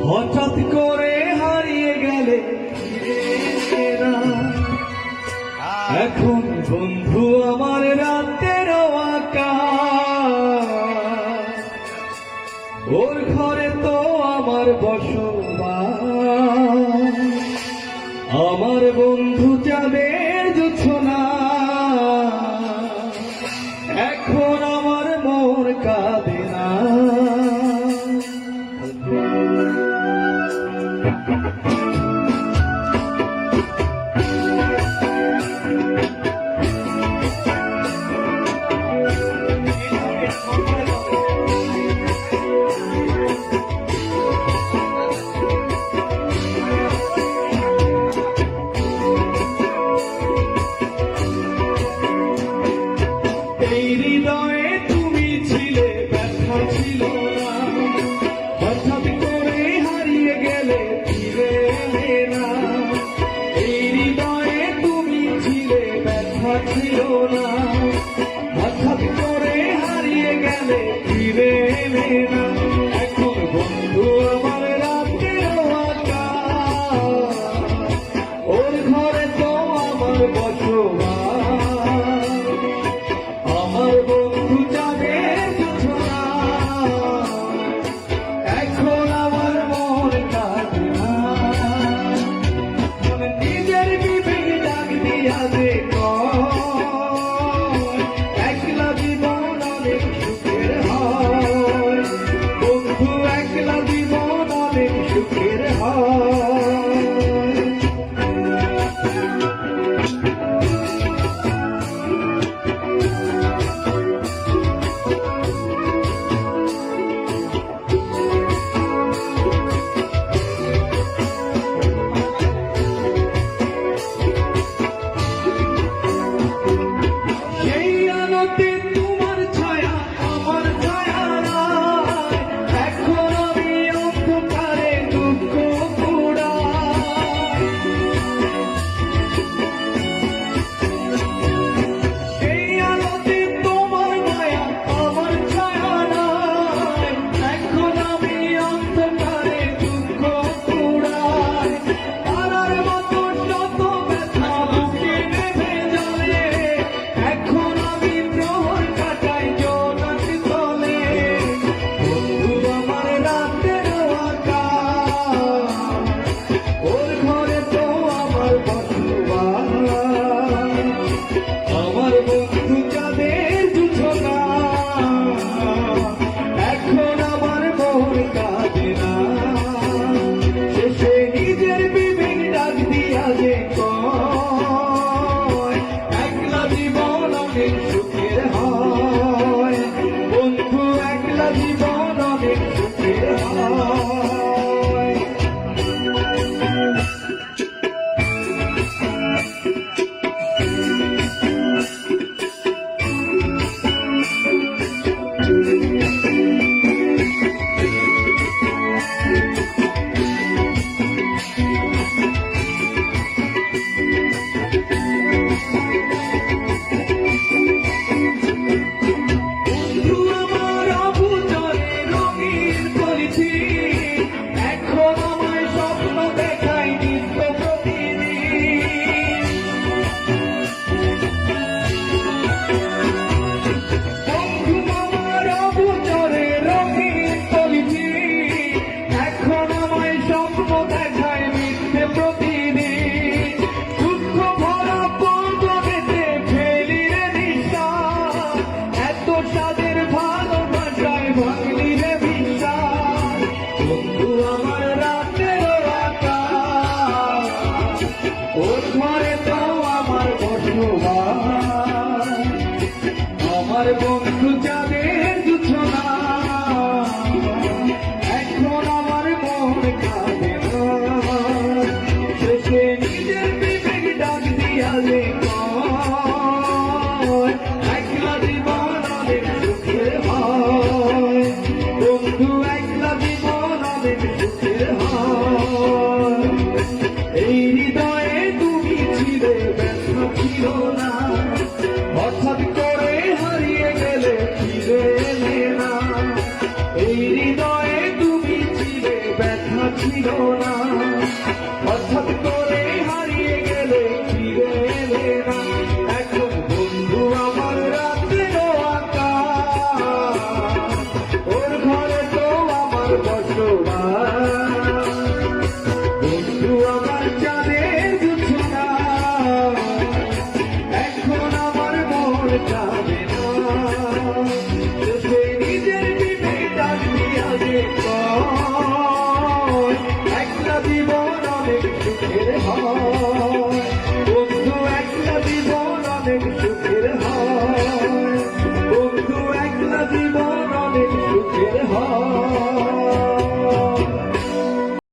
হঠাৎ করে হারিয়ে গেলে এখন বন্ধু আমার রাতের আকাশ, ওর ঘরে তো আমার বসবাস। আমার বন্ধু চাঁদের জোছনা, এখন আমার মন কাঁদে না। এই হৃদয়ে তুমি ছিলে, ব্যথা ছিল না, হঠাৎ করে হারিয়ে গেলে ফিরে এলে না। এই হৃদয়ে তুমি ছিলে, ব্যথা ছিল না, হঠাৎ করে হারিয়ে গেলে ফিরে এলে না। এখন বন্ধু আমার রাতের আকাশ, ওর ঘরে তো আমার বসবাস। আমার বন্ধু চাঁদের জোছনা, এখন আমার মন কাঁদে না। নিজের বিবেক ডাক দিয়া দে একলা জীবন অনেক সুখের হয়, বন্ধু একলা জীবন অনেক সুখের হয়। তোমার ছায়া আমার ছায়া নাই, এখন আমি অন্ধকারে দুঃখ কুড়াই। সেই আলোতে তোমার মায়া আমার ছায়া নাই, এখন আমি অন্ধকারে দুঃখ কুড়াই। তারার মতো শত ব্যথা বুকে নেমে জলে, এখন আমি প্রহর কাটাই জোনাক তলে। বন্ধু আমার রাতের আকাশ, ওর ঘরে তো আমার বসবাস। আমার বন্ধু চাঁদের জোছনা, এখন আমার মন কাঁদে না। শেষে নিজের বিবেক ডাক দিয়া যে একলা জীবন অনেক সুখের হয়, বন্ধু একলা জীবন অনেক সুখের হয়। বন্ধু আমার অবুঝরে রঙিন করেছি, এখন আমায় স্বপ্ন দেখাই নিত্য প্রতিদিন। বন্ধু আমার অবুঝরে রঙিন করেছি, এখন আমায় স্বপ্ন দেখাই মিথ্যে প্রতিদিন। দুঃখ ভরা পর্বতে ফেলি রে নিঃশ্বাস, এত সাদের ভালোবাসায় ভাঙলি রে বিশ্বাস। বন্ধু আমার রাতের আকাশ, ওর ঘরে তো আমার বসবাস। আমার বন্ধু চাঁদের জোছনা, এখন আমার মন কাঁদে না। শেষে নিজের বিবেক ডাক দিয়া যে একলা জীবন অনেক সুখের হয়, বন্ধু একলা জীবন অনেক সুখের ছিল না, হঠাৎ করে হারিয়ে গেলে ফিরে এলে না। এখন বন্ধু আমার রাতের আকাশ, ওর ঘরে তো আমার বসবাস। বন্ধু আমার চাঁদের জোছনা, এখন আমার মন কাঁদে